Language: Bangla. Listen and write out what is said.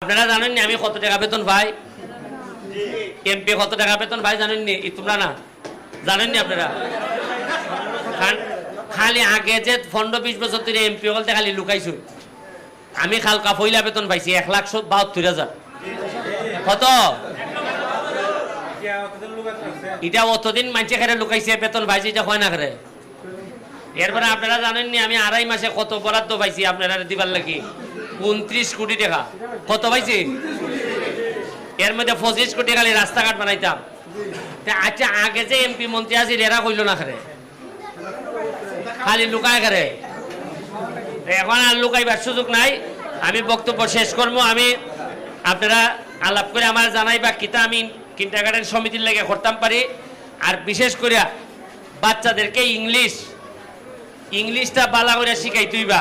আপনারা জানেন নি আমি কত টাকা বেতন পাই? এমপি কত টাকা বেতন পাই জানেন নি? তোমরা না জানেন নি? আপনারা খালি আগে যে 15-20 বছর ধরে এমপি বলতে খালি লুকাইছো। আমি খালকা পয়লা বেতন পাইছি 1,72,000। কত? এটা অতদিন মানুষে খেলে লুকাইছে বেতন পাইছি, এটা হয় না খেলে। এরপরে আপনারা জানেন নি আমি 2.5 মাসে কত বরাদ্দ পাইছি আপনারা দিবার লাগি? 29 কোটি টাকা। কত পাইছি? এর মধ্যে 25 কোটি খালি রাস্তাঘাট বানাইতাম। আচ্ছা, আগে যে এমপি মন্ত্রী আছে এরা কইল না খেলে, খালি লুকায় করে। এখন আর লুকাইবার সুযোগ নাই। আমি বক্তব্য শেষ করবো। আমি আপনারা আলাপ করে আমার জানাইবা কিতা আমি কিন্ডারগার্টেন সমিতির লাগে করতাম পারি। আর বিশেষ করে বাচ্চাদেরকে ইংলিশটা বালা করে শিখাই তুইবা।